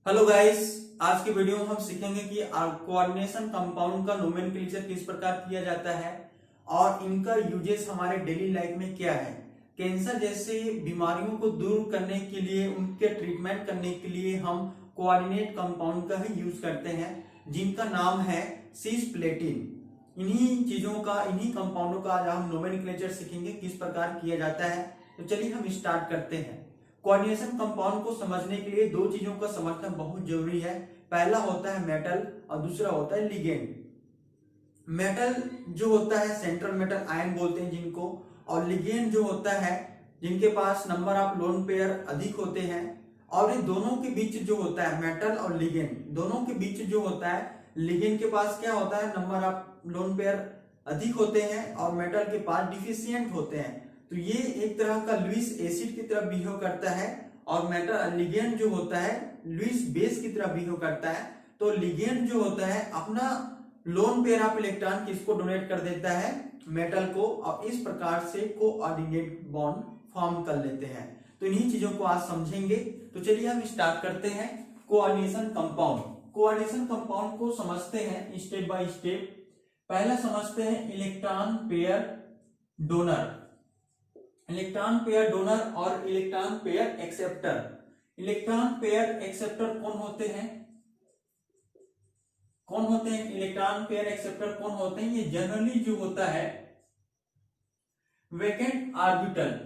Hello guys, आज की video में हम सीखेंगे कि कोऑर्डिनेशन कंपाउंड का नोमेनक्लेचर किस प्रकार किया जाता है और इनका यूजेस हमारे डेली लाइफ में क्या है। कैंसर जैसे बीमारियों को दूर करने के लिए, उनके ट्रीटमेंट करने के लिए हम कोऑर्डिनेट कंपाउंड का ही यूज करते हैं, जिनका नाम है सिस्प्लेटिन। इन्हीं कंपाउंडों का आज हम नोमेनक्लेचर सीखेंगे किस प्रकार किया जाता है। तो चलिए हम स्टार्ट करते हैं। कोऑर्डिनेशन कंपाउंड को समझने के लिए दो चीजों का समर्थन बहुत जरूरी है। पहला होता है मेटल और दूसरा होता है लिगेंड। मेटल जो होता है सेंट्रल मेटल आयन बोलते हैं जिनको, और लिगेंड जो होता है जिनके पास नंबर ऑफ लोन पेयर अधिक होते हैं। और ये दोनों के बीच जो होता है मेटल और लिगेंड, दोनों के बीच जो होता है, लिगेंड के पास क्या होता है, नंबर ऑफ लोन पेयर अधिक होते हैं और मेटल के पास डिफिशियंट होते हैं। तो ये एक तरह का लुईस एसिड की तरह बिहेव करता है और मेटल लिगेंड जो होता है लुईस बेस की तरह बिहेव करता है। तो लिगेंड जो होता है अपना लोन पेयर ऑफ इलेक्ट्रॉन किसको डोनेट कर देता है, मेटल को, और इस प्रकार से कोऑर्डिनेट बॉन्ड फॉर्म कर लेते हैं। तो इन्हीं चीजों को आज समझेंगे। तो चलिए हम स्टार्ट करते हैं कोऑर्डिनेशन कंपाउंड। कोऑर्डिनेशन कंपाउंड को समझते हैं स्टेप बाय स्टेप। पहला समझते हैं electron pair donor. Electron pair donor और electron pair acceptor. Electron pair acceptor कौन होते हैं? इलेक्ट्रॉन पेयर एक्सेप्टर कौन होते हैं? ये जनरली जो होता है vacant orbital,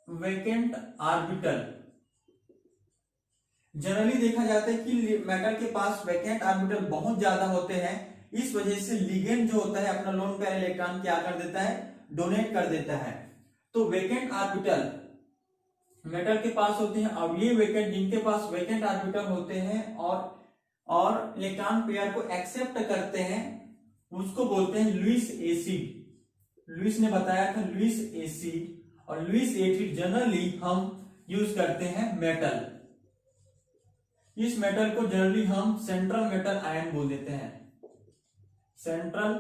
vacant orbital. Generally देखा जाता है कि मेटल के पास वैकेंट ऑर्बिटल बहुत ज्यादा होते हैं। इस वजह से लिगेंड जो होता है अपना लोन पेयर इलेक्ट्रॉन क्या कर देता है, डोनेट कर देता है। तो वैकेंट ऑर्बिटल मेटल के पास होते हैं। अब ये वैकेंट, जिनके पास वैकेंट ऑर्बिटल होते हैं और इलेक्ट्रॉन पेयर को एक्सेप्ट करते हैं, उसको बोलते हैं लुईस एसिड। लुईस ने बताया था लुईस एसिड। और लुईस एसिड जनरली हम यूज करते हैं मेटल। इस मेटल को जनरली हम सेंट्रल मेटल आयन बोल देते हैं, सेंट्रल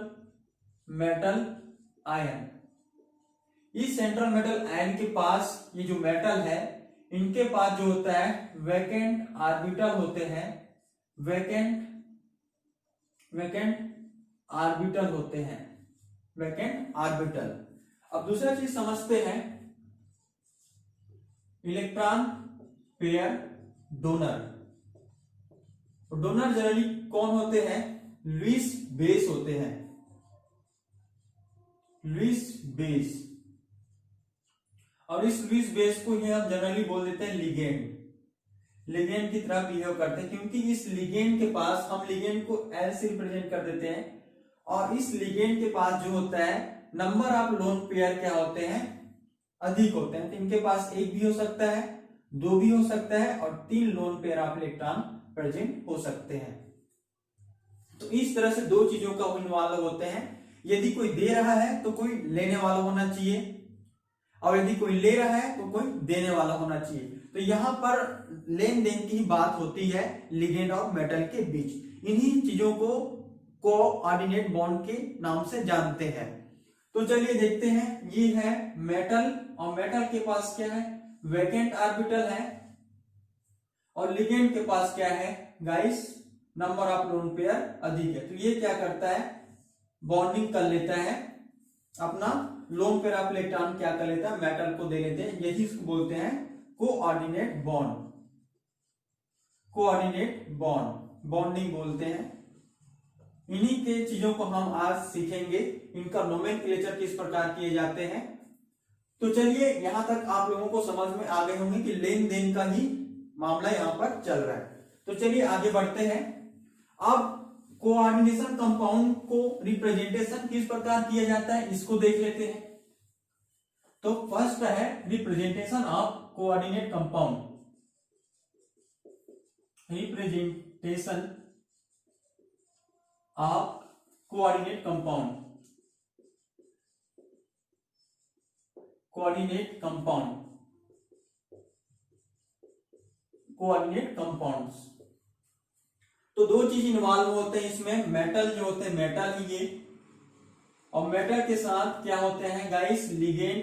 मेटल आयन। इस सेंट्रल मेटल आयन के पास ये जो मेटल है, इनके पास जो होता है वैकेंट ऑर्बिटल होते हैं, वैकेंट ऑर्बिटल होते हैं, वैकेंट ऑर्बिटल। अब दूसरा चीज समझते हैं electron pair donor. Donor generally कौन होते हैं? लुईस बेस होते हैं, लुईस बेस। और इस लुईस बेस को ही हम जनरली बोल देते हैं लिगेंड। लिगेंड की तरह बिहेव करते हैं, क्योंकि इस लिगेंड के पास, हम लिगेंड को एल से रिप्रेजेंट कर देते हैं, और इस लिगेंड के पास जो होता है नंबर ऑफ लोन पेयर क्या होते हैं, अधिक होते हैं। तो इनके पास एक भी हो सकता है, दो भी हो सकता है, और 3 lone pair of electron present हो सकते हैं। तो इस तरह से दो चीजों का इन्वॉल्व होते हैं। यदि कोई दे रहा है तो कोई लेने वाला होना चाहिए, और यदि कोई ले रहा है तो कोई देने वाला होना चाहिए। तो यहां पर लेन देन की ही बात होती है लिगेंड और मेटल के बीच। इन्हीं चीजों को कोऑर्डिनेट बॉन्ड के नाम से जानते हैं। तो चलिए देखते हैं। ये है मेटल, और मेटल के पास क्या है, वैकेंट ऑर्बिटल है, और लिगेंड के पास क्या है guys, number of lone pair अधिक है। तो ये क्या करता है, बॉन्डिंग कर लेता है, अपना लोन पेयर ऑफ इलेक्ट्रॉन क्या कर लेता है, मेटल को दे लेते हैं। यही इसको बोलते हैं coordinate bond, coordinate bond, bonding बोलते हैं। इन्हीं के चीजों को हम आज सीखेंगे, इनका नोमेनक्लेचर किस प्रकार किए जाते हैं। तो चलिए, यहां तक आप लोगों को समझ में आ गए होंगे कि लेन देन का ही मामला यहां पर चल रहा है। तो चलिए आगे बढ़ते हैं। अब कोऑर्डिनेशन कंपाउंड को रिप्रेजेंटेशन किस प्रकार किया जाता है, इसको देख लेते हैं। तो फर्स्ट है representation of coordinate compound. Representation of coordinate compound, coordinate compound, coordinate compounds. तो दो चीज इन्वॉल्व होते हैं इसमें। मेटल जो होते हैं, मेटल ही ये, और मेटल के साथ क्या होते हैं गाइस, लिगेंड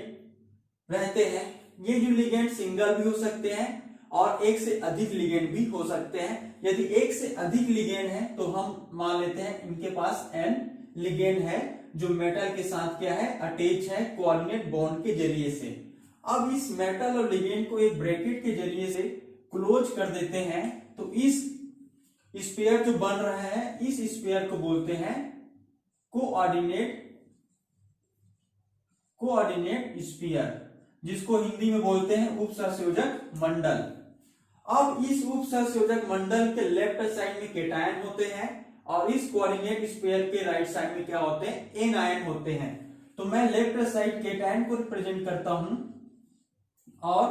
रहते हैं। ये जो लिगेंड सिंगल भी हो सकते हैं और एक से अधिक लिगेंड भी हो सकते हैं। यदि एक से अधिक लिगेंड है तो हम मान लेते हैं इनके पास n लिगेंड है जो मेटल के साथ क्या है, अटैच है कोऑर्डिनेट बॉन्ड के जरिए से। अब इस मेटल और लिगेंड को एक ब्रैकेट के जरिए से क्लोज कर देते हैं, तो इस स्फीयर जो बन रहा है इस स्फीयर को बोलते हैं कोऑर्डिनेट स्फीयर, जिसको हिंदी में बोलते हैं उपसंयोजक मंडल। अब इस उपसंयोजक मंडल के लेफ्ट साइड में केटायन होते हैं और इस कोऑर्डिनेट स्फीयर के राइट साइड में क्या होते हैं, एनायन होते हैं। तो मैं लेफ्ट साइड केटायन को रिप्रेजेंट करता हूं और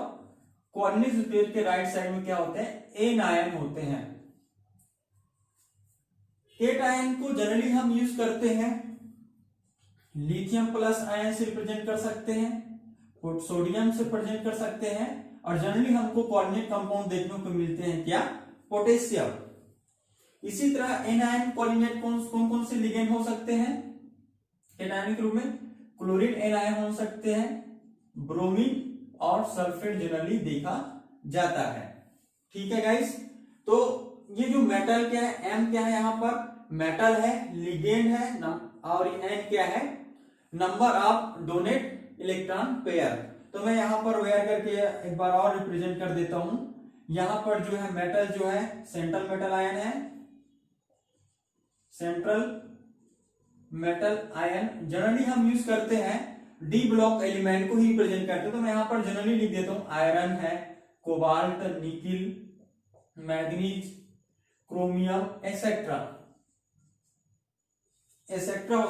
कोऑर्डिनेट स्फीयर के राइट साइड में क्या होते हैं, एनायन होते हैं। केटायन को जनरली हम यूज करते हैं लिथियम प्लस आयन से रिप्रेजेंट कर सकते हैं, सोडियम से रिप्रेजेंट कर सकते हैं, और जनरली हमको कोऑर्डिनेट कंपाउंड देखने को मिलते हैं क्या, पोटेशियम। इसी तरह एनायन कोऑर्डिनेट कौन कौन से लिगेंड हो सकते हैं एनायन के रूप में, क्लोरीन एनायन हो सकते हैं, ब्रोमीन और सल्फेट जनरली देखा जाता है। ठीक है गाइस, तो ये जो मेटल क्या है, एम क्या है, यहाँ पर मेटल है, लिगेंड है, और एन क्या है, number of donate electron pair. तो मैं यहाँ पर वेयर करके एक बार और रिप्रेजेंट कर देता हूं। यहाँ पर जो है मेटल जो है सेंट्रल मेटल आयन है, सेंट्रल मेटल आयन जनरली हम यूज करते हैं डी ब्लॉक एलिमेंट को ही रिप्रेजेंट करते हैं। तो मैं यहाँ पर जनरली लिख देता हूं आयरन है, cobalt, nickel, manganese, chromium etcetera हो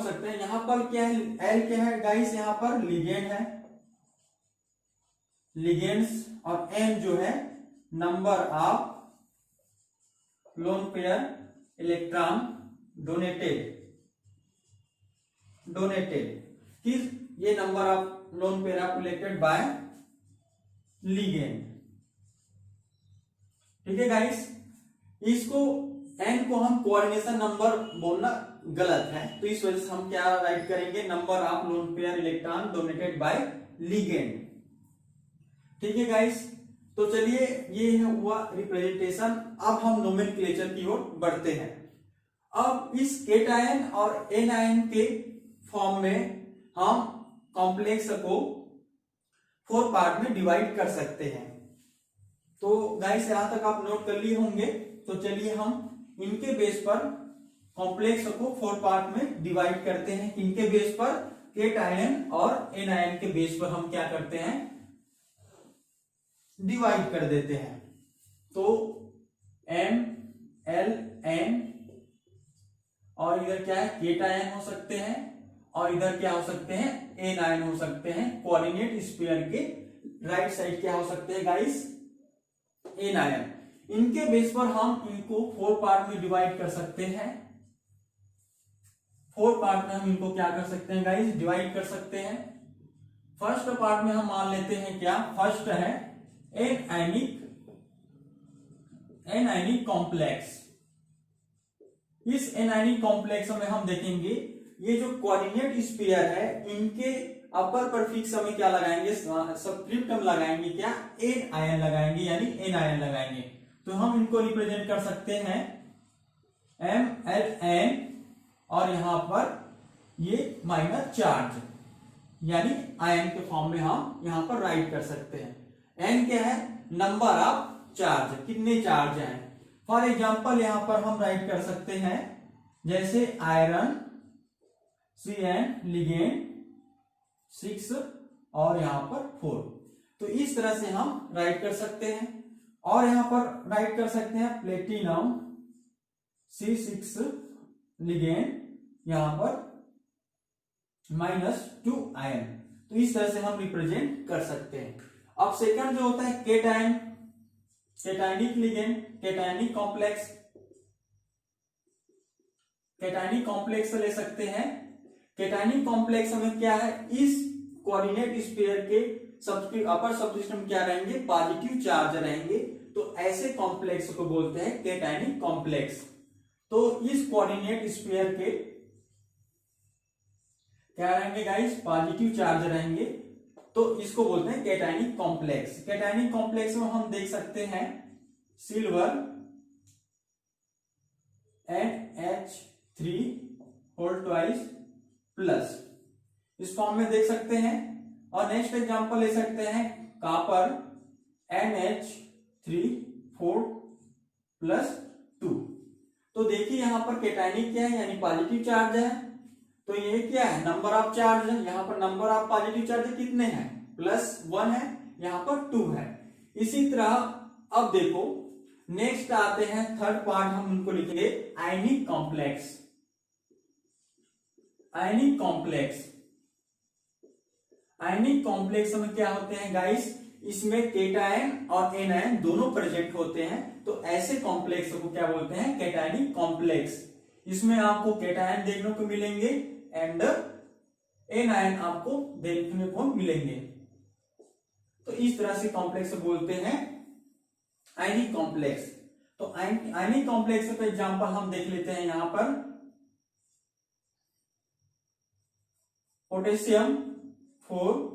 सकते हैं। यहां पर क्या है, एल क्या है गाइस, यहां पर लिगेंड है, लिगेंड्स, और एन जो है number of lone pair electron donated किस, ये number of lone pair of elected by ligand. ठीक है गाइस, इसको एन को हम कोऑर्डिनेशन नंबर बोलना गलत है, तो इस वजह से हम क्या राइट करेंगे, number of lone pair electron donated bye ligand. ठीक है गाइस, तो चलिए ये हुआ रिप्रेजेंटेशन। अब हम नोमेनक्लेचर की ओर बढ़ते हैं। अब इस केटायन और एनायन के फॉर्म में हम कॉम्प्लेक्स को 4 पार्ट में डिवाइड कर सकते हैं। तो गाइस यहां तक आप नोट कर लिए होंगे। तो चलिए हम इनके बेस पर कॉम्प्लेक्स को 4 पार्ट में डिवाइड करते हैं। इनके बेस पर, केटायन और एनायन के बेस पर हम क्या करते हैं, डिवाइड कर देते हैं। तो एम, एल, एन, और इधर क्या है, केटायन हो सकते हैं, और इधर क्या हो सकते हैं, एनायन हो सकते हैं। कोऑर्डिनेट स्फीयर के राइट साइड क्या हो सकते हैं गाइस, एनायन। इनके बेस पर हम इनको 4 पार्ट में डिवाइड कर सकते हैं। 4 पार्ट में हम इनको क्या कर सकते हैं गाइस, डिवाइड कर सकते हैं। फर्स्ट पार्ट में हम मान लेते हैं क्या, फर्स्ट है एनायनिक कॉम्प्लेक्स। इस एनायनिक कॉम्प्लेक्स में हम देखेंगे ये जो कोऑर्डिनेट स्फीयर है, इनके अपर परफिक्स में क्या लगाएंगे, सब्स्क्रिप्टम लगाएंगे क्या, एन आयन लगाएंगे, यानी एन आयन लगाएंगे। तो हम इनको रिप्रेजेंट कर सकते हैं एम, एल, एन, और यहां पर ये माइनस चार्ज, यानी आयन के फॉर्म में हम यहां पर राइट कर सकते हैं। एन क्या है, नंबर ऑफ चार्ज, कितने चार्ज हैं। फॉर एग्जांपल यहां पर हम राइट कर सकते हैं जैसे आयरन Cn लिगेंड 6 और यहां पर 4। तो इस तरह से हम राइट कर सकते हैं। और यहां पर राइट कर सकते हैं प्लेटिनम C6 लिगेंड, यहां पर -2 आयन। तो इस तरह से हम रिप्रेजेंट कर सकते हैं। अब सेकंड जो होता है केटायन, केटायनिक लिगेंड, केटायनिक कॉम्प्लेक्स, केटायनिक कॉम्प्लेक्स ले सकते हैं। केटायनिक कॉम्प्लेक्स में क्या है, इस कोऑर्डिनेट स्फीयर के अपर सबसिस्टम क्या रहेंगे, पॉजिटिव चार्ज रहेंगे। तो ऐसे कॉम्प्लेक्स को बोलते हैं केटायनिक कॉम्प्लेक्स। तो इस कोऑर्डिनेट स्फीयर के क्या रहेंगे गाइस, पॉजिटिव चार्ज रहेंगे। तो इसको बोलते हैं कैटायनिक कॉम्प्लेक्स। कैटायनिक कॉम्प्लेक्स में हम देख सकते हैं silver NH3 whole twice plus, इस फॉर्म में देख सकते हैं। और नेक्स्ट एग्जांपल ले सकते हैं कॉपर NH3 4 + 2। तो देखिए यहां पर कैटायनिक क्या है, यानी पॉजिटिव चार्ज है, तो ये क्या है, नंबर ऑफ चार्ज है। यहाँ पर नंबर ऑफ पॉजिटिव चार्ज कितने हैं, +1 है, यहाँ पर 2 है। इसी तरह अब देखो नेक्स्ट आते हैं थर्ड पार्ट, हम उनको लिखेंगे आयनिक कॉम्प्लेक्स। आयनिक कॉम्प्लेक्स, आयनिक कॉम्प्लेक्स में क्या होते हैं गाइस, इसमें केटायन और एनायन दोनों प्रेजेंट होते हैं, तो ऐसे कॉम्प्लेक्स को क्या बोलते हैं, कैटायनिक कॉम्प्लेक्स। इसमें आपको केटायन देखने को मिलेंगे एंड एनायन आपको देखने को मिलेंगे, तो इस तरह से कॉम्प्लेक्स बोलते हैं आयनिक कॉम्प्लेक्स। तो आयनिक कॉम्प्लेक्स का एग्जांपल हम देख लेते हैं यहां पर पोटेशियम 4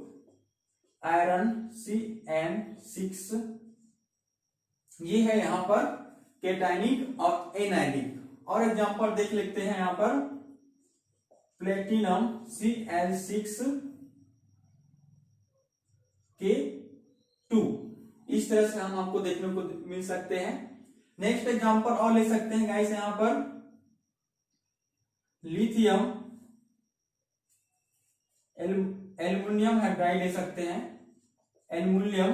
आयरन CN6, ये है यहां पर कैटायनिक और एनायनिक। और एग्जांपल देख लेते हैं यहां पर प्लेटिनम Cl6K2, इस तरह से हम आपको देखने को मिल सकते हैं। नेक्स्ट एग्जांपल और ले सकते हैं गाइस यहां पर लिथियम एल्युमिनियम हाइड्राइड ले सकते हैं, एल्युमिनियम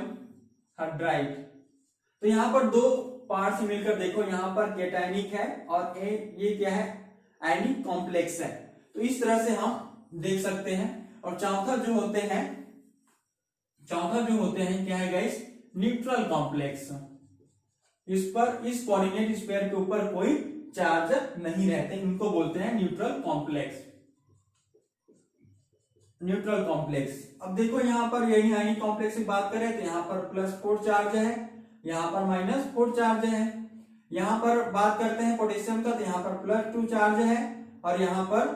हाइड्राइड। तो यहां पर दो पार्ट्स मिलकर देखो, यहां पर कैटायनिक है और ये क्या है, आयनिक कॉम्प्लेक्स है। तो इस तरह से हम देख सकते हैं। और चौथा जो होते हैं क्या है गाइस, न्यूट्रल कॉम्प्लेक्स। इस कोऑर्डिनेट स्फीयर के ऊपर कोई चार्ज नहीं रहते, इनको बोलते हैं न्यूट्रल कॉम्प्लेक्स। न्यूट्रल कॉम्प्लेक्स, अब देखो यहां पर यही आयनिक कॉम्प्लेक्स की बात करें तो यहां पर +4 चार्ज है, यहां पर -4 चार्ज है। यहां पर बात करते हैं पोटेशियम का, तो यहां पर +2 चार्ज है और यहां पर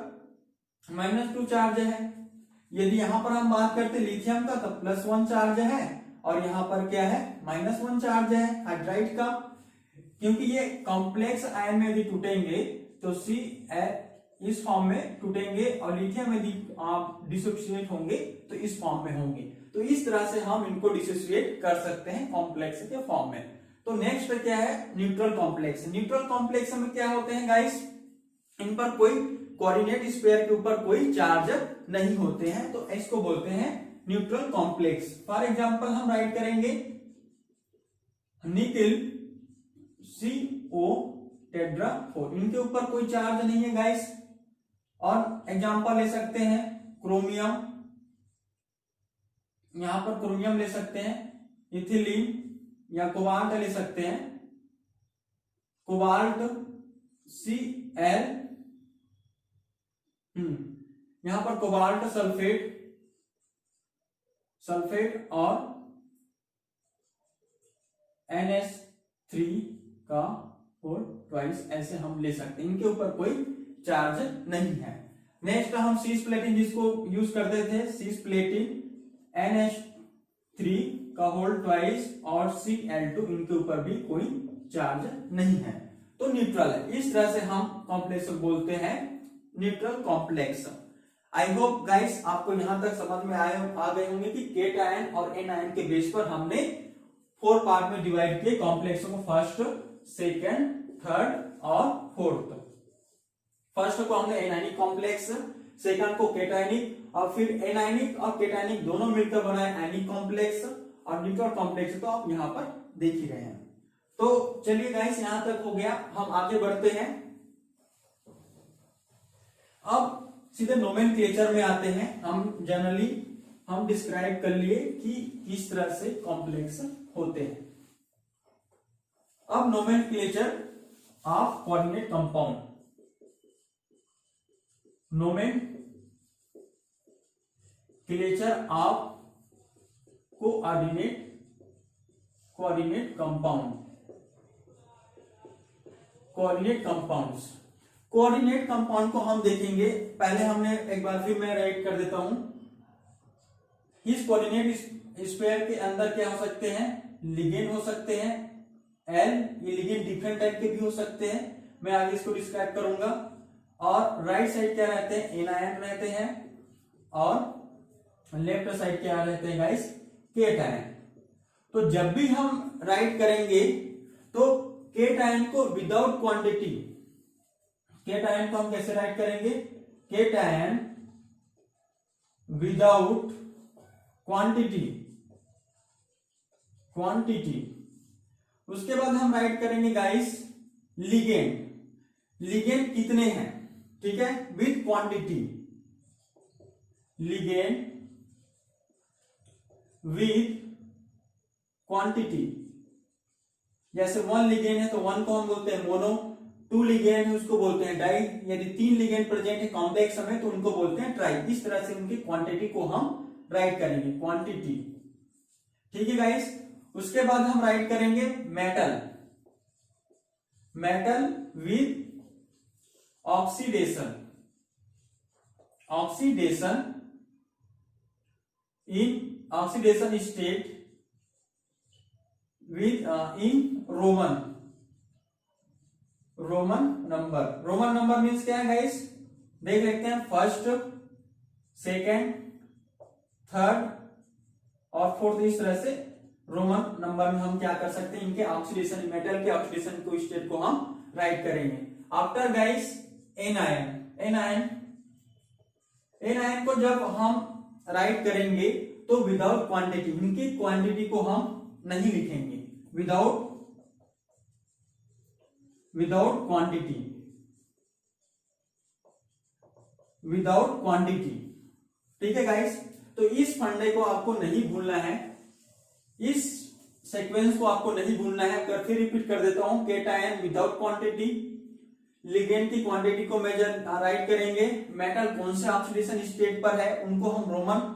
-2 चार्ज है। यदि यहां पर हम बात करते हैं लिथियम का, तो +1 चार्ज है और यहां पर क्या है, -1 चार्ज है हाइड्राइड का। क्योंकि ये कॉम्प्लेक्स आयन में यदि टूटेंगे तो इस फॉर्म में टूटेंगे और लिथियम यदि आप डिसोसिएट होंगे तो इस फॉर्म में होंगे। तो इस तरह से हम इनको डिसोसिएट कर सकते हैं कॉम्प्लेक्स के फॉर्म में। तो नेक्स्ट क्या है, न्यूट्रल कॉम्प्लेक्स। न्यूट्रल कॉम्प्लेक्स में क्या होते हैं गाइस, इन पर कोई कोऑर्डिनेट स्फीयर के ऊपर कोई चार्ज नहीं होते हैं, तो इसको बोलते हैं न्यूट्रल कॉम्प्लेक्स। फॉर एग्जांपल हम राइट करेंगे निकिल CO टेट्रा4, इनके ऊपर कोई चार्ज नहीं है गाइस। और एग्जांपल ले सकते हैं क्रोमियम, यहां पर क्रोमियम ले सकते हैं, इथिलीन या कोबाल्ट ले सकते हैं, कोबाल्ट Cl, यहां पर कोबाल्ट सल्फेट और NH3 का होल ट्वाइस, ऐसे हम ले सकते हैं, इनके ऊपर कोई चार्ज नहीं है। नेक्स्ट हम सिस्प्लेटिन जिसको यूज करते थे, सिस्प्लेटिन NH3 का होल ट्वाइस और Cl2, इनके ऊपर भी कोई चार्ज नहीं है, तो न्यूट्रल है। इस तरह से हम कॉम्प्लेक्स बोलते हैं neutral complex. I hope guys आपको यहां तक समझ में आ गए होंगे कि केटायन और एनायन के बेस पर हमने 4 पार्ट में डिवाइड किए कॉम्प्लेक्स को, फर्स्ट, सेकंड, थर्ड और फोर्थ। फर्स्ट को हमने एनायनिक कॉम्प्लेक्स, सेकंड को केटायनिक, और फिर एनायनिक और केटायनिक दोनों मिलकर बनाए आयनिक कॉम्प्लेक्स, और न्यूट्रल कॉम्प्लेक्स तो आप यहां पर देख ही रहे हैं। तो चलिए गाइस यहां तक हो गया, हम आगे बढ़ते हैं। अब सीधे नोमेनक्लेचर में आते हैं। हम जनरली हम डिस्क्राइब कर लिए कि किस तरह से कॉम्प्लेक्स होते हैं। अब nomenclature of coordinate compound. Nomenclature of coordinate compound. Coordinate compounds, coordinate compound को हम देखेंगे। पहले हमने एक बार फिर मैं राइट कर देता हूं, इस कोऑर्डिनेट स्फीयर के अंदर क्या हो सकते हैं, लिगेंड हो सकते हैं एल, ये लिगेंड डिफरेंट टाइप के भी हो सकते हैं, मैं आगे इसको डिस्क्राइब करूंगा। और राइट साइड क्या रहते हैं, एनायन रहते हैं, और लेफ्ट साइड क्या रहते हैं गाइस, केटायन। तो जब भी हम राइट करेंगे तो केटायन को विदाउट क्वांटिटी, केटायन को हम कैसे राइट करेंगे, केटायन विदाउट क्वांटिटी, क्वांटिटी। उसके बाद हम राइट करेंगे गाइस लिगेंड, लिगेंड कितने हैं, ठीक है, with quantity, ligand with quantity. जैसे 1 लिगेंड है तो 1 को हम बोलते हैं मोनो, 2 लिगेंड है उसको बोलते हैं डाई, यदि 3 लिगेंड प्रेजेंट है कॉम्प्लेक्स में तो उनको बोलते हैं ट्राई। इस तरह से उनकी क्वांटिटी को हम राइट करेंगे, क्वांटिटी, ठीक है गाइस। उसके बाद हम राइट करेंगे metal, metal with oxidation, oxidation in oxidation state with in Roman, Roman number. Roman number means क्या है गाइस, देख लेते हैं, फर्स्ट, सेकेंड, थर्ड और फोर्थ, इस तरह से रोमन नंबर में हम क्या कर सकते हैं, इनके ऑक्सीडेशन, मेटल के ऑक्सीडेशन को स्टेट को हम राइट करेंगे। After guys anion, anion, anion को जब हम राइट करेंगे तो विदाउट क्वांटिटी, इनकी क्वांटिटी को हम नहीं लिखेंगे, without, without quantity, without quantity, ठीक है गाइस। तो इस फंडे को आपको नहीं भूलना है, इस सीक्वेंस को आपको नहीं भूलना है। अगर फिर रिपीट कर देता हूं, केटायन विदाउट क्वांटिटी, लिगेंड की क्वांटिटी को मेजर राइट करेंगे, मेटल कौन से ऑक्सीडेशन स्टेट पर है उनको हम रोमन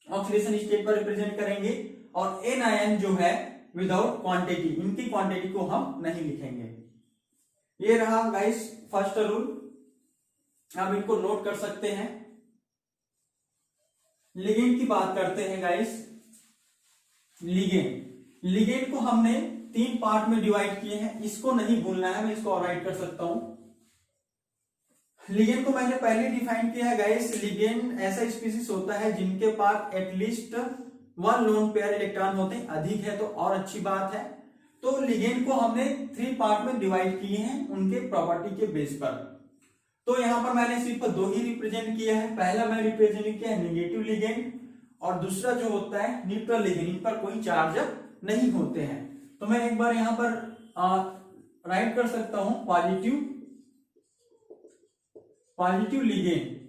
ऑक्सीडेशन स्टेट पर रिप्रेजेंट करेंगे, और एनायन जो है विदाउट क्वांटिटी, इनकी क्वांटिटी को हम नहीं लिखेंगे। ये रहा गाइस फर्स्ट रूल, आप इनको नोट कर सकते हैं। लिगेंड की बात करते हैं गाइस, लिगेंड, लिगेंड को हमने 3 पार्ट में डिवाइड किए हैं, इसको नहीं भूलना है, मैं इसको राइट कर सकता हूं। लिगेंड को मैंने पहले डिफाइन किया है गाइस, लिगेंड ऐसा स्पीसीज होता है जिनके पास एटलीस्ट 1 लोन पेयर इलेक्ट्रॉन होते हैं, अधिक है तो और अच्छी बात है। तो लिगेंड को हमने 3 पार्ट में डिवाइड किए हैं उनके प्रॉपर्टी के बेस पर। तो यहां पर मैंने सिर्फ 2 ही रिप्रेजेंट किया है, पहला मैं रिप्रेजेंट किया है नेगेटिव लिगेंड, और दूसरा जो होता है न्यूट्रल लिगेंड, इन पर कोई चार्ज नहीं होते हैं। तो मैं एक बार यहां पर राइट कर सकता हूं positive, positive ligand.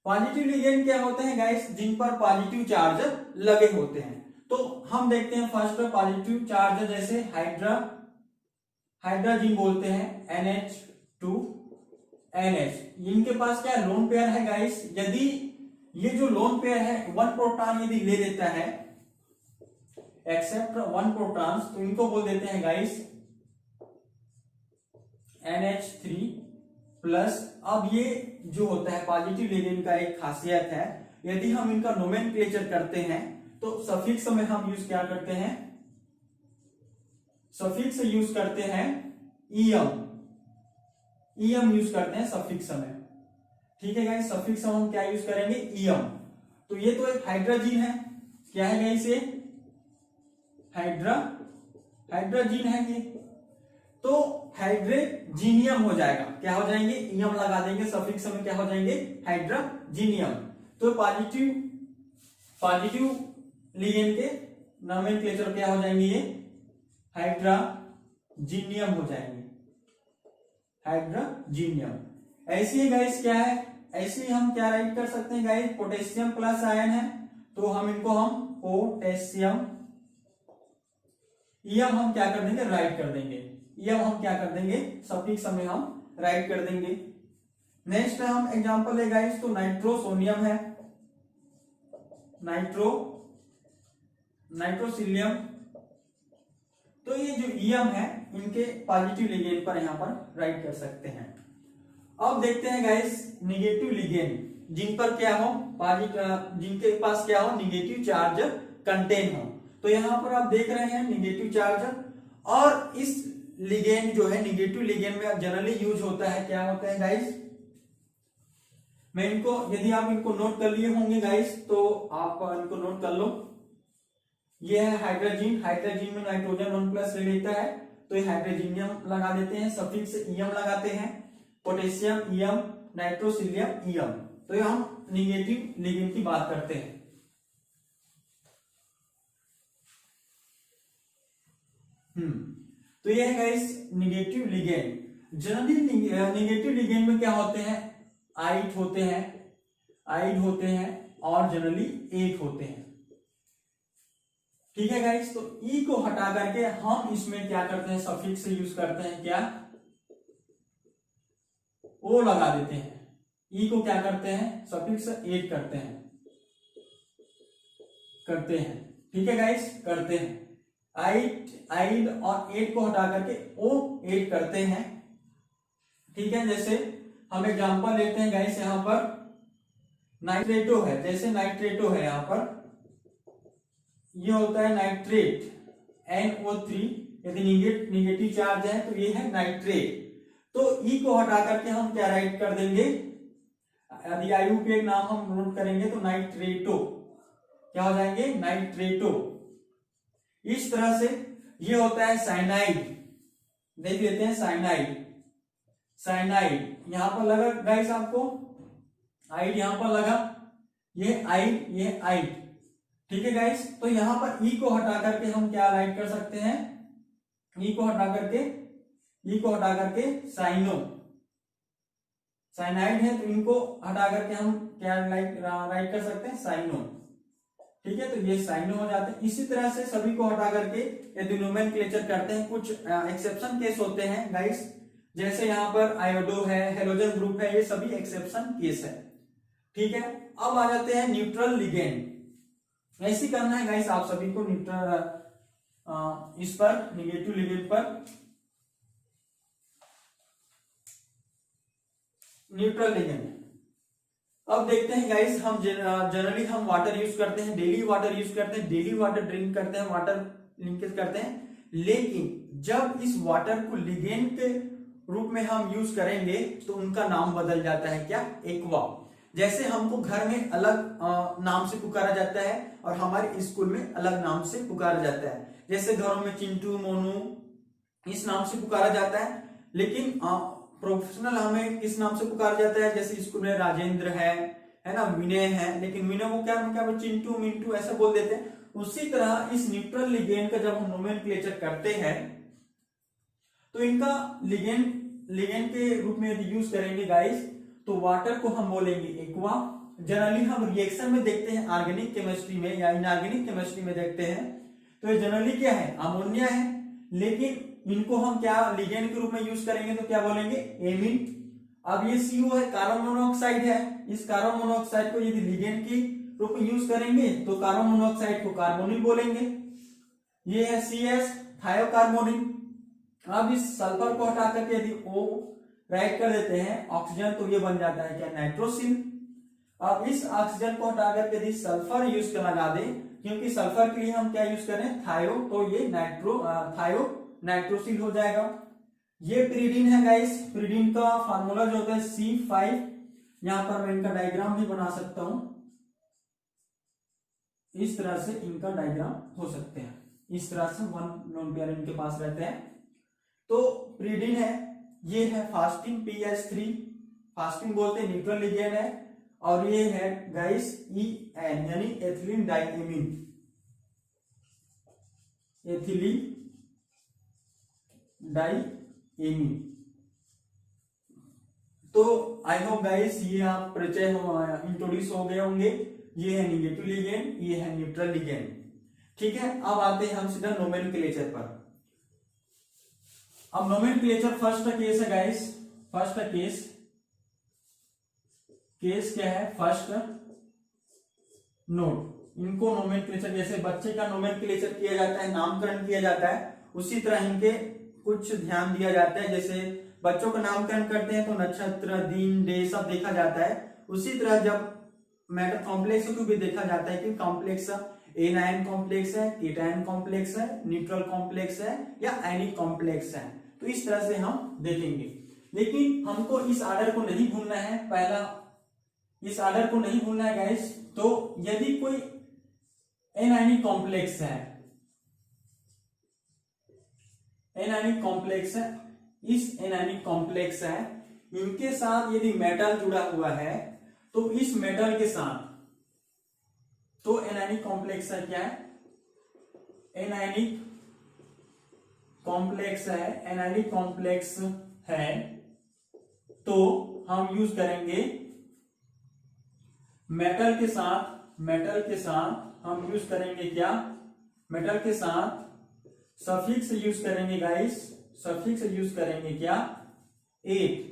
Positive ligand क्या होते हैं गाइस, जिन पर पॉजिटिव चार्ज लगे होते हैं। तो हम देखते हैं फर्स्ट पॉजिटिव चार्ज, जैसे हाइड्रोजन बोलते हैं NH2NH, इनके पास क्या लोन पेयर है गाइस। यदि ये जो लोन पेयर है 1 प्रोटॉन यदि ले लेता है, एक्सेप्ट 1 प्रोटॉन, तो इनको बोल देते हैं गाइस NH3+। अब ये जो होता है पॉजिटिव लिगेंड का एक खासियत है, यदि हम इनका नोमेनक्लेचर करते हैं तो सफिक्स में हम यूज क्या करते हैं, सफिक्स यूज करते हैं ईएम, ईएम यूज करते हैं सफिक्स में, ठीक है गाइस। सफिक्स में हम क्या यूज करेंगे, ईएम। तो ये तो एक हाइड्रोजन है, क्या है गाइस, ये हाइड्रोजन है ये, तो हाइड्रोजीनियम हो जाएगा, क्या हो जाएंगे, ईएम लगा देंगे सफिक्स में, क्या हो जाएंगे, हाइड्रोजीनियम। तो पॉजिटिव लिगेंड के नोमेनक्लेचर क्या हो जाएंगे, ये हाइड्रोजीनियम हो जाएंगे, हाइड्रोजीनियम। ऐसे ही गाइस क्या है, ऐसे ही हम क्या राइट कर सकते हैं गाइस, पोटेशियम प्लस आयन है तो हम इनको हम पोटेशियम, ईएम हम क्या कर देंगे, राइट कर देंगे, ईएम हम क्या कर देंगे, सफिक्स में हम राइट कर देंगे। नेक्स्ट हम एग्जांपल है गाइस, तो नाइट्रोसोनियम है, नाइट्रोसिलियम। तो ये जो ईएम है इनके पॉजिटिव लिगेंड पर यहां पर राइट कर सकते हैं। अब देखते हैं गाइस नेगेटिव लिगेंड, जिन पर क्या हो जिनके पास क्या हो, निगेटिव चार्ज कंटेन हो। तो यहाँ पर आप देख रहे हैं निगेटिव चार्ज, और इस लिगेंड जो है निगेटिव लिगेंड में जनरली यूज होता है, क्या होता है गाइस, मैं इनको, यदि आप इनको नोट कर लिए होंगे गाइस तो आप इनको नोट कर लो। ये है हाइड्रोजन, हाइड्रोजन में नाइट्रोजन 1+ ले लेता है तो ये हाइड्रोजीनियम लगा देते हैं, सफिक्स ईएम लगाते हैं, पोटेशियम ईएम, नाइट्रोसिलियम ईएम। तो ये हम निगेटिव लिगेंड की बात करते हैं। तो ये है guys negative ligand. Generally negative ligand में क्या होते हैं, आइड होते हैं और जनरली 8 होते हैं। ठीक है गाइस, तो ई को हटा करके हम इसमें क्या करते हैं, सफिक्स से यूज करते हैं, क्या ओ लगा देते हैं। ई को क्या करते हैं, सफिक्स 8 करते हैं। ठीक है गाइस, करते हैं। आइड और 8 को हटा करके ओ 8 करते हैं। ठीक है, जैसे हम एग्जांपल लेते हैं गाइस, यहां पर नाइट्रेटो है, जैसे नाइट्रेटो है, यहां पर ये होता है नाइट्रेट NO3, यदि निगेटिव चार्ज है तो ये है नाइट्रेट। तो ई को हटा करके हम क्या राइट कर देंगे, यदि IUPAC नाम हम नोट करेंगे तो नाइट्रेटो, क्या हो जाएंगे, नाइट्रेटो। इस तरह से ये होता है साइनाइड, देख लेते हैं साइनाइड यहां पर लगा गाइस, आपको आइड यहां पर लगा, ये आइड। ठीक है गाइस, तो यहां पर ई को हटा करके हम क्या राइट कर सकते हैं, ई को हटा करके साइनाइड है तो इनको हटा करके हम क्या राइट कर सकते हैं, साइनो। ठीक है, तो ये साइनो हो जाते हैं। इसी तरह से सभी को हटा करके यदि नोमेनक्लेचर करते हैं, कुछ एक्सेप्शन केस होते हैं गाइस, जैसे यहाँ पर आयोडो है, हेलोजन ग्रुप है, ये सभी एक्सेप्शन केस है। ठीक है, अब आ जाते हैं न्यूट्रल लिगेंड। ऐसी करना है गाइस आप सभी को, न्यूट्रल इस पर निगेटिव लिगेंड पर न्यूट्रल लिगेंड। अब देखते हैं गाइस, हम जनरली हम वाटर यूज करते हैं, डेली वाटर यूज करते हैं, डेली वाटर ड्रिंक करते हैं, वाटर लिंकेज करते हैं। लेकिन जब इस वाटर को लिगेंड के रूप में हम यूज करेंगे तो उनका नाम बदल जाता है, क्या, एक्वा। जैसे हमको घर में अलग नाम से पुकारा जाता है और हमारे स्कूल में अलग नाम से पुकारा जाता है। जैसे घरों में चिंटू, मोनू इस नाम से पुकारा जाता है, लेकिन प्रोफेशनल हमें किस नाम से पुकारा जाता है, जैसे स्कूल में राजेंद्र है ना, विनय है, लेकिन विनय को क्या चिंटू मिंटू ऐसा बोल देते हैं। उसी तरह इस न्यूट्रल लिगेंड का जब हम नोमेनक्लेचर करते हैं तो इनका लिगेंड के रूप में यदि यूज करेंगे गाइस, तो वाटर को हम बोलेंगे एक्वा। जनरली हम रिएक्शन में देखते हैं, ऑर्गेनिक केमिस्ट्री में या इनऑर्गेनिक केमिस्ट्री में देखते हैं, तो ये जनरली क्या है, अमोनिया है, लेकिन इनको हम क्या लिगेंड के रूप में यूज करेंगे तो क्या बोलेंगे, एमीन। अब ये CO है, कार्बन मोनोऑक्साइड है, इस कार्बन मोनोऑक्साइड को यदि लिगेंड के रूप में यूज करेंगे तो कार्बन मोनोऑक्साइड को कार्बोनिल बोलेंगे। ये है CS, थायोकार्बोनिल। अब इस सल्फर को हटा करके यदि O राइट कर देते हैं ऑक्सीजन, तो ये बन जाता है क्या, नाइट्रोसिल। अब इस ऑक्सीजन को हटा करके यदि सल्फर यूज कर लगा दे, क्योंकि सल्फर के लिए हम क्या यूज करें, थायो, तो ये थायो नाइट्रोसिल हो जाएगा। ये पिरीडीन है गाइस, पिरीडीन का फार्मूला जो होता है C5, यहां पर मैं इनका डायग्राम भी बना सकता हूं, इस तरह से इनका डायग्राम हो सकते हैं, इस तरह से 1 लोन पेयर इनके पास रहते हैं। तो पिरीडीन है, ये है फास्टिंग PH3, फास्टिंग बोलते हैं, न्यूट्रल लिगेंड है। और ये है गाइस EN यानी एथिलीन डाइएमीन, एथिलीन डाइएमीन। तो आई होप गाइस ये आप परिचय इंट्रोड्यूस हो गए होंगे। ये है निगेटिव लिगेंड, ये है न्यूट्रल लिगेंड। ठीक है, अब आते हैं हम सीधा नोमेनक्लेचर पर। अब नोमेनक्लेचर फर्स्ट केस है गाइस, फर्स्ट केस क्या है, फर्स्ट नोट। इनको नोमेनक्लेचर, जैसे बच्चे का नोमेनक्लेचर किया जाता है, नामकरण किया जाता है, उसी तरह इनके कुछ ध्यान दिया जाता है। जैसे बच्चों का नामकरण करते हैं तो नक्षत्र, दिन, डे सब देखा जाता है, उसी तरह जब मेटल कॉम्प्लेक्स को भी देखा जाता है कि कॉम्प्लेक्स एनायन कॉम्प्लेक्स है, केटायन कॉम्प्लेक्स है, न्यूट्रल कॉम्प्लेक्स है या आयनिक कॉम्प्लेक्स है। तो इस तरह से हम देखेंगे, लेकिन हमको इस ऑर्डर को नहीं भूलना है। पहला इस ऑर्डर को नहीं भूलना है गाइस। तो यदि कोई एनायनिक कॉम्प्लेक्स है, एनायनिक कॉम्प्लेक्स है, इस एनायनिक कॉम्प्लेक्स है, इनके साथ यदि मेटल जुड़ा हुआ है तो इस मेटल के साथ, तो एनायनिक कॉम्प्लेक्स है क्या है, एनायनिक कॉम्प्लेक्स है, एनायनिक कॉम्प्लेक्स है, तो हम यूज करेंगे मेटल के साथ, मेटल के साथ हम यूज करेंगे क्या, मेटल के साथ सफिक्स यूज करेंगे गाइस, सफिक्स यूज करेंगे क्या, 8।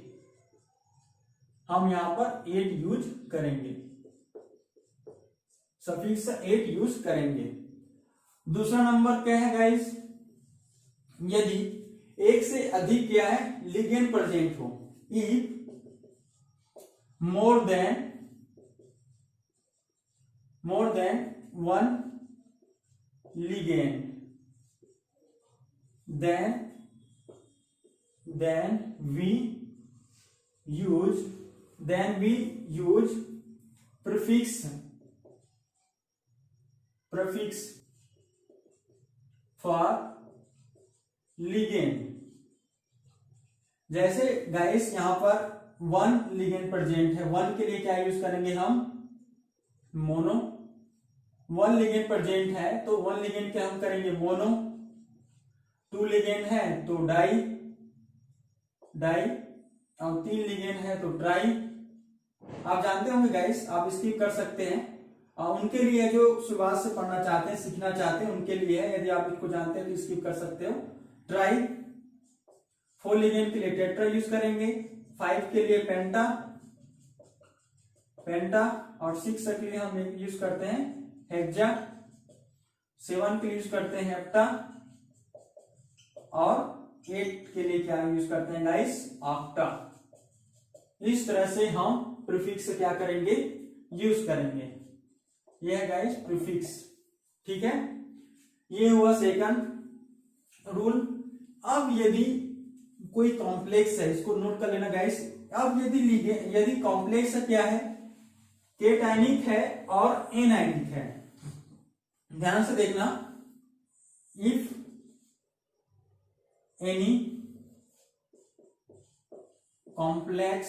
हम यहां पर 8 यूज करेंगे, सफिक्स 8 यूज करेंगे। दूसरा नंबर क्या है गाइस, यदि एक से अधिक क्या है, लिगेंड प्रेजेंट हो, if more than one ligand, then we use prefix for ligand। जैसे गाइस यहां पर 1 लिगेंड प्रेजेंट है, 1 के लिए क्या यूज करेंगे हम, मोनो। 1 लिगेंड प्रेजेंट है तो 1 लिगेंड के हम करेंगे मोनो। 2 लिगेंड है तो डाई, और 3 लिगेंड है तो ट्राई। आप जानते होंगे गाइस, आप स्किप कर सकते हैं। उनके लिए जो शुरुआत से पढ़ना चाहते हैं, सीखना चाहते हैं, उनके लिए है। यदि आप इसको जानते हैं तो स्किप कर सकते हो। ट्राई। 4 लिगेंड के लिए टेट्रा यूज करेंगे, 5 के लिए पेंटा, और 6 के लिए हम यूज करते हैं हेक्सा, 7 के लिए यूज करते हैं हेप्टा, और 8 के लिए क्या यूज करते हैं गाइस, ऑक्टा। इस तरह से हम प्रीफिक्स क्या करेंगे, यूज करेंगे। ये है गाइस प्रीफिक्स, ठीक है। ये हुआ सेकंड रूल। अब यदि कोई कॉम्प्लेक्स है, इसको नोट कर लेना गाइस। अब यदि कॉम्प्लेक्स क्या है, केटायनिक है और एनायनिक है, ध्यान से देखना। If any complex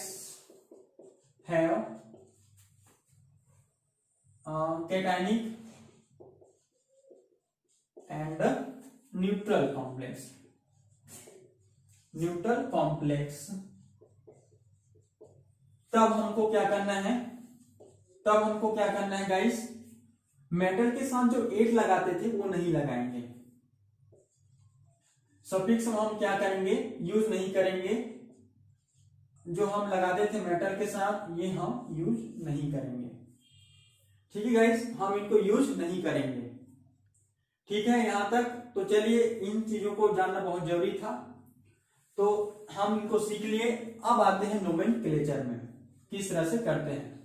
have cationic and neutral complex, तब हमको क्या करना है, गाइस, मेटल के साथ जो 8 लगाते थे वो नहीं लगाएंगे। सफिक्स हम क्या करेंगे, यूज नहीं करेंगे। जो हम लगाते थे मेटल के साथ, ये हम यूज नहीं करेंगे। ठीक है गाइस, हम इनको यूज नहीं करेंगे। ठीक है यहां तक। तो चलिए, इन चीजों को जानना बहुत जरूरी था, तो हम इनको सीख लिए। अब आते हैं नोमेनक्लेचर में, किस तरह से करते हैं।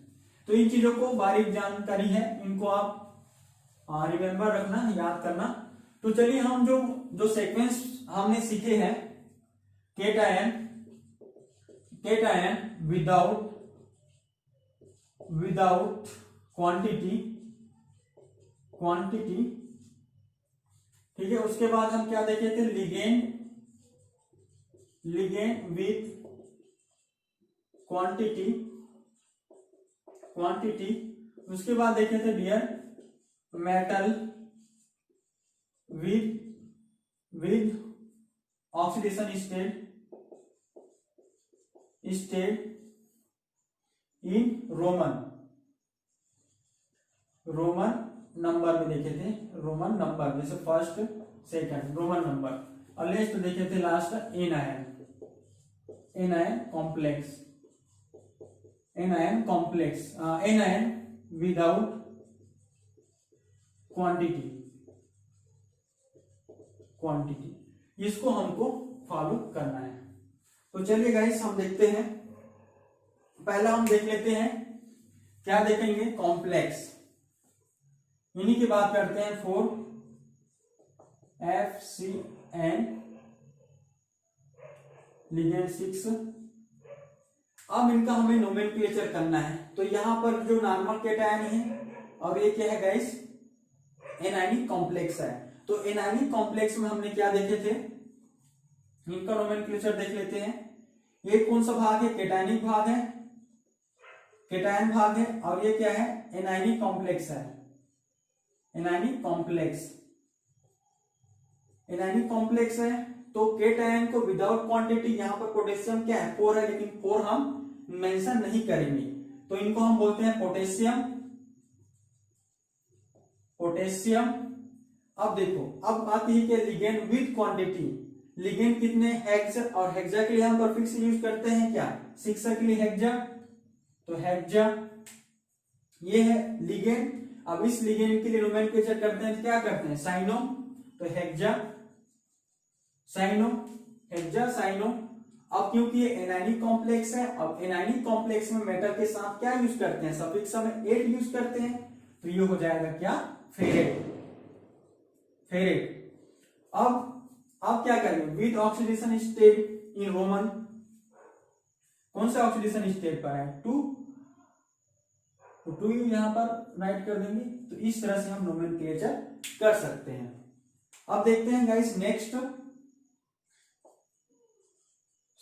तो इन चीजों को बारीक जानकारी है, इनको आप रिमेंबर रखना, याद करना। तो चलिए, हम जो सीक्वेंस हमने सीखे हैं, केटायन विदाउट क्वांटिटी, ठीक है। उसके बाद हम क्या देखे थे, लिगेंड विथ क्वांटिटी। उसके बाद देखे थे dear metal with oxidation state in Roman number में देखे थे, रोमन नंबर, जैसे फर्स्ट सेकंड रोमन नंबर। और नेक्स्ट देखे थे last anion complex, anion without quantity. इसको हमको फॉलो करना है। तो चलिए गाइस, हम देखते हैं। पहला हम देख लेते हैं क्या देखेंगे, कॉम्प्लेक्स। इन्हीं की बात करते हैं, 4 FCN लिगेंड 6। अब इनका हमें नोमेनक्लेचर करना है। तो यहां पर जो नॉर्मल केटायन है और ये क्या है गाइस, एनायनिक कॉम्प्लेक्स है। तो एनायनिक कॉम्प्लेक्स में हमने क्या देखे थे, इनका नोमेनक्लेचर देख लेते हैं। ये कौन सा भाग है, केटायनिक भाग है, केटायन भाग है, और ये क्या है, एनायनिक कॉम्प्लेक्स है, एनायनिक कॉम्प्लेक्स, एनायनिक कॉम्प्लेक्स है। तो केटायन को विदाउट क्वांटिटी, यहां पर पोटेशियम क्या है, 4 है, लेकिन 4 हम मेंशन नहीं करेंगे, तो इनको हम बोलते हैं पोटेशियम, पोटेशियम। अब देखो, अब आती है कि लिगेंड विद क्वांटिटी, लिगेंड कितने, हेक्सा, और हेक्सा के लिए हम प्रीफिक्स यूज करते हैं क्या, 6 के लिए हेक्सा, तो हेक्सा ये है लिगेंड। अब इस लिगेंड के लिए नोमेनक्लेचर करते हैं, क्या करते हैं, साइनो, तो हेक्सा साइनो, हेक्सा साइनो। अब क्योंकि ये एनायनिक कॉम्प्लेक्स है, अब एनायनिक कॉम्प्लेक्स में मेटल के साथ क्या यूज करते हैं, सफिक्स में 8 यूज करते हैं, तो ये हो जाएगा क्या, फेरेट, फेरेट। अब क्या करेंगे, with oxidation state in Roman, कौन सा ऑक्सीडेशन स्टेट पर है, 2, तो 2 यहां पर राइट कर देंगे। तो इस तरह से हम नोमेनक्लेचर कर सकते हैं। अब देखते हैं guys next,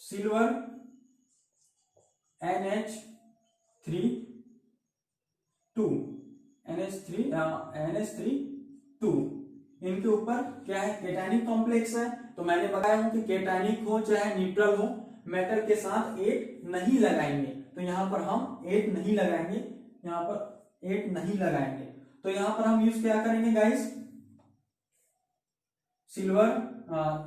silver NH3 2, NH3 2, इनके ऊपर क्या है, केटायनिक कॉम्प्लेक्स है। तो मैंने बताया हूं कि केटायनिक हो चाहे न्यूट्रल हो, मेटल के साथ 8 नहीं लगाएंगे, तो यहां पर हम 8 नहीं लगाएंगे, यहां पर 8 नहीं लगाएंगे। तो यहां पर हम यूज क्या करेंगे गाइस, सिल्वर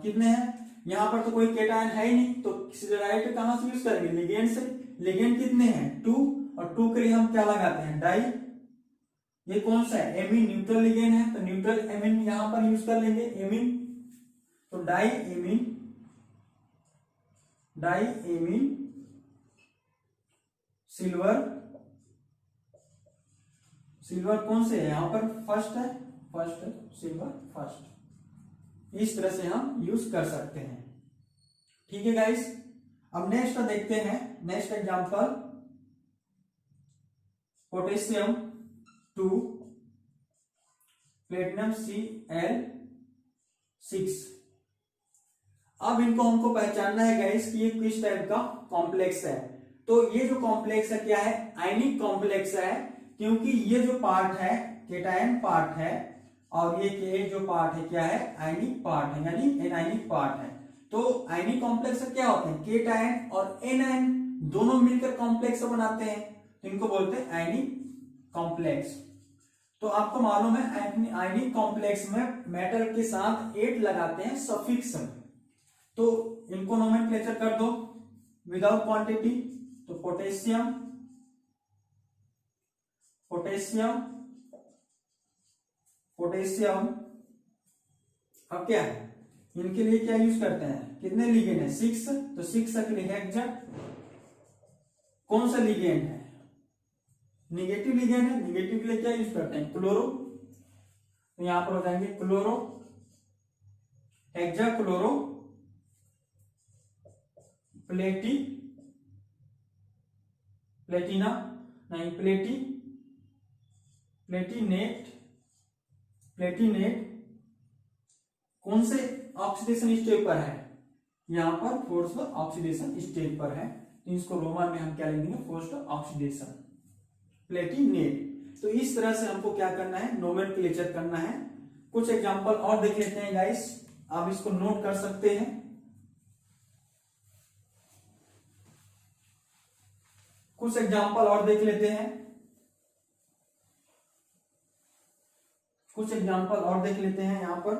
कितने हैं, यहां पर तो कोई केटायन है ही नहीं, तो राइट कहां से यूज करेंगे, लिगेंड से। लिगेंड कितने हैं, 2, और 2 के लिए हम क्या लगाते हैं, डाई। ये कौन सा है, एमीन, न्यूट्रल लिगेंड है, तो न्यूट्रल एमीन यहां पर यूज कर लेंगे, एमीन, तो di amine, di amine silver, silver कौन से है, यहां पर फर्स्ट है, फर्स्ट सिल्वर फर्स्ट। इस तरह से हम यूज कर सकते हैं, ठीक है गाइस। अब नेक्स्ट देखते हैं, next example, potassium 2 platinum Cl6। अब इनको हमको पहचानना है गाइस कि ये किस टाइप का कॉम्प्लेक्स है। तो ये जो कॉम्प्लेक्स है क्या है, आयनिक कॉम्प्लेक्स है, क्योंकि ये जो पार्ट है केटायन पार्ट है, और ये जो पार्ट है क्या है, आयनिक पार्ट है, यानी एनायनिक पार्ट है। तो आयनिक कॉम्प्लेक्स क्या होते हैं, केटायन और एनायन दोनों मिलकर कॉम्प्लेक्स बनाते हैं, तो इनको बोलते हैं आयनिक कॉम्प्लेक्स। तो आपको मालूम है आयनिक कॉम्प्लेक्स में मेटल के साथ 8 लगाते हैं सफिक्स में, तो इनको नोमेनक्लेचर कर दो विदाउट क्वांटिटी, तो पोटेशियम, पोटेशियम, पोटेशियम। अब क्या है, इनके लिए क्या यूज करते हैं, कितने लिगेंड है, 6, तो 6 के लिए हेक्सा। कौन सा लिगेंड है, निगेटिव लिगेंड है, निगेटिव के लिए क्या यूज करते हैं, क्लोरो, तो यहां पर हो जाएंगे क्लोरो, हेक्सा क्लोरो, प्लेटी, प्लेटिना नहीं, प्लेटिनेट, प्लेटिनेट कौन से ऑक्सीडेशन स्टेप पर है, यहां पर फोर्स ऑक्सीडेशन स्टेप पर है, तो इसको रोमन में हम क्या लिखेंगे, फोर्स्ड ऑक्सीडेशन, प्लेटिनेट। तो इस तरह से हमको क्या करना है, नोमेनक्लेचर करना है। कुछ एग्जांपल और देख लेते हैं गाइस, आप इसको नोट कर सकते हैं। कुछ एग्जांपल और देख लेते हैं, कुछ एग्जांपल और देख लेते हैं। यहां पर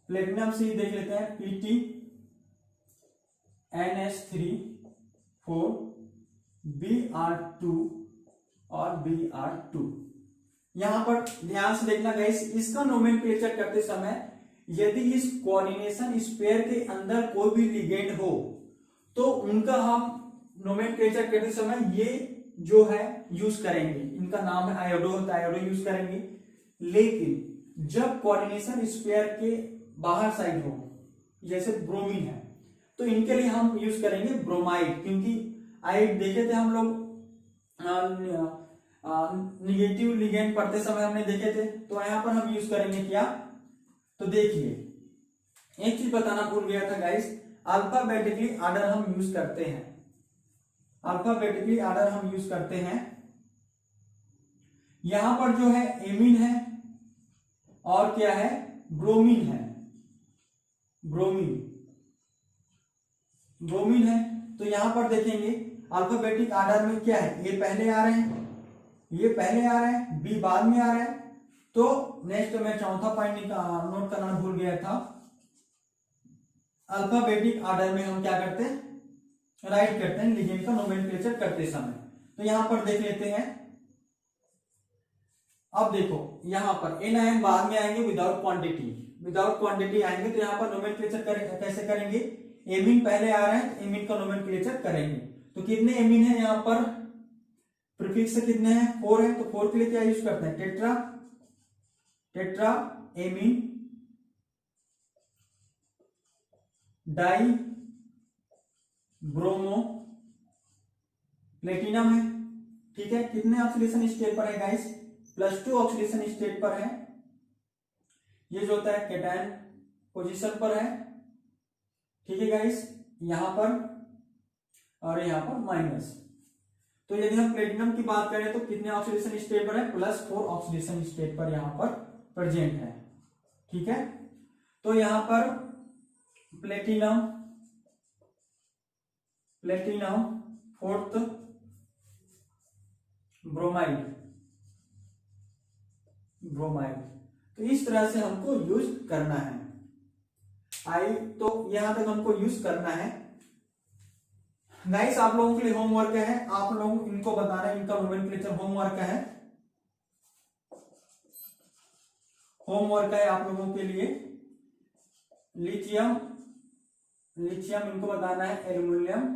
प्लेटिनम सी देख लेते हैं, Pt NH3 4 Br2 और Br2। यहां पर ध्यान से देखना गाइस, इसका नोमेनक्लेचर करते समय यदि इस कोऑर्डिनेशन स्पेयर के अंदर कोई भी लिगेंड हो तो उनका हम नोमेनक्लेचर करते समय ये जो है यूज करेंगे, इनका नाम है आयोडो होता है, आयोडो यूज करेंगे। लेकिन जब कोऑर्डिनेशन स्पेयर के बाहर साइड हो, जैसे ब्रोमीन है, तो इनके लिए हम यूज करेंगे ब्रोमाइड, क्योंकि आइड देखे थे हम लोग निगेटिव लिगेंड पढ़ते समय हमने देखे थे, तो यहां पर हम यूज करेंगे क्या, तो देखिए एक चीज बताना भूल गया था गाइस, अल्फाबेटिकली ऑर्डर हम यूज करते हैं, अल्फाबेटिकली ऑर्डर हम यूज करते हैं। यहां पर जो है एमीन है और क्या है, ब्रोमीन है, ब्रोमीन है। तो यहां पर देखेंगे अल्फाबेटिक ऑर्डर में क्या है, ये पहले आ रहे हैं, ये पहले आ रहे हैं, बी बाद में आ रहा है। तो नेक्स्ट मैं चौथा पॉइंट नोट करना भूल गया था, अल्फाबेटिक ऑर्डर में हम क्या करते हैं, राइट करते हैं लिगेंड का नोमेनक्लेचर करते समय। तो यहां पर देख लेते हैं, अब देखो यहां पर एन आयन बाद में आएंगे विदाउट क्वांटिटी आएंगे, तो यहां पर नोमेनक्लेचर कैसे करेंगे, एमीन पहले आ रहे हैं तो एमीन का नोमेनक्लेचर करेंगे। तो कितने एमीन है यहां पर, प्रीफिक्स से कितने हैं, 4 है, तो 4 के लिए क्या यूज करते हैं, tetra amine die bromo platinum है, ठीक है। कितने ऑक्सीडेशन स्टेट पर है गाइस, +2 ऑक्सीडेशन स्टेट पर है। ये जो होता है कैटायन पोजीशन पर है, ठीक है गाइस, यहां पर और यहां पर माइनस। तो यदि हम प्लेटिनम की बात करें तो कितने ऑक्सीडेशन स्टेट पर है, +4 ऑक्सीडेशन स्टेट पर यहां पर प्रेजेंट है, ठीक है। तो यहां पर प्लेटिनम 4th ब्रोमाइड। तो इस तरह से हमको यूज करना है, तो यहां तक हमको यूज करना है गाइस। आप लोगों के लिए होमवर्क है, आप लोग इनको बताना है, इनका नोमेनक्लेचर होमवर्क है आप लोगों के लिए। लिथियम इनको बताना है, एल्यूमिनियम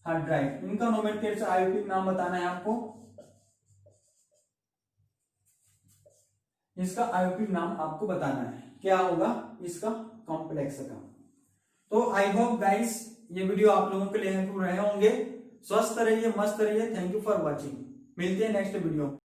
हाइड्राइड, इनका नोमेनक्लेचर आयोटिक नाम बताना है आपको, इसका आयोटिक नाम आपको बताना है, क्या होगा इसका कॉम्प्लेक्स का। तो आई होप गाइस ये वीडियो आप लोगों के लिए हेल्पफुल रहे होंगे। स्वस्थ रहिए, मस्त रहिए, थैंक यू फॉर वॉचिंग, मिलते हैं नेक्स्ट वीडियो।